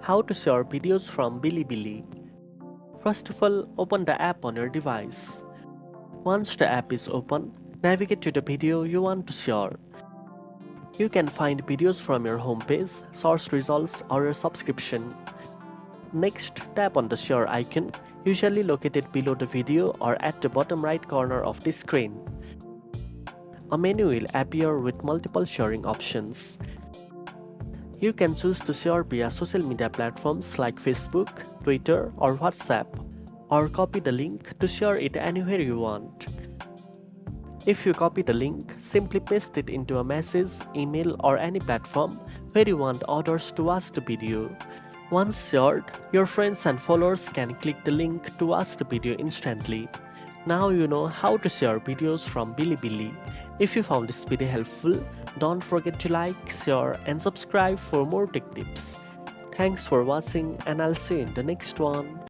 How to share videos from Bilibili. First of all, open the app on your device. Once the app is open, navigate to the video you want to share. You can find videos from your homepage, source results, or your subscription. Next, tap on the share icon, usually located below the video or at the bottom right corner of the screen. A menu will appear with multiple sharing options. You can choose to share via social media platforms like Facebook, Twitter, or WhatsApp, or copy the link to share it anywhere you want. If you copy the link, simply paste it into a message, email, or any platform where you want others to watch the video. Once shared, your friends and followers can click the link to watch the video instantly. Now you know how to share videos from Bilibili. If you found this video helpful, don't forget to like, share, and subscribe for more tech tips. Thanks for watching, and I'll see you in the next one.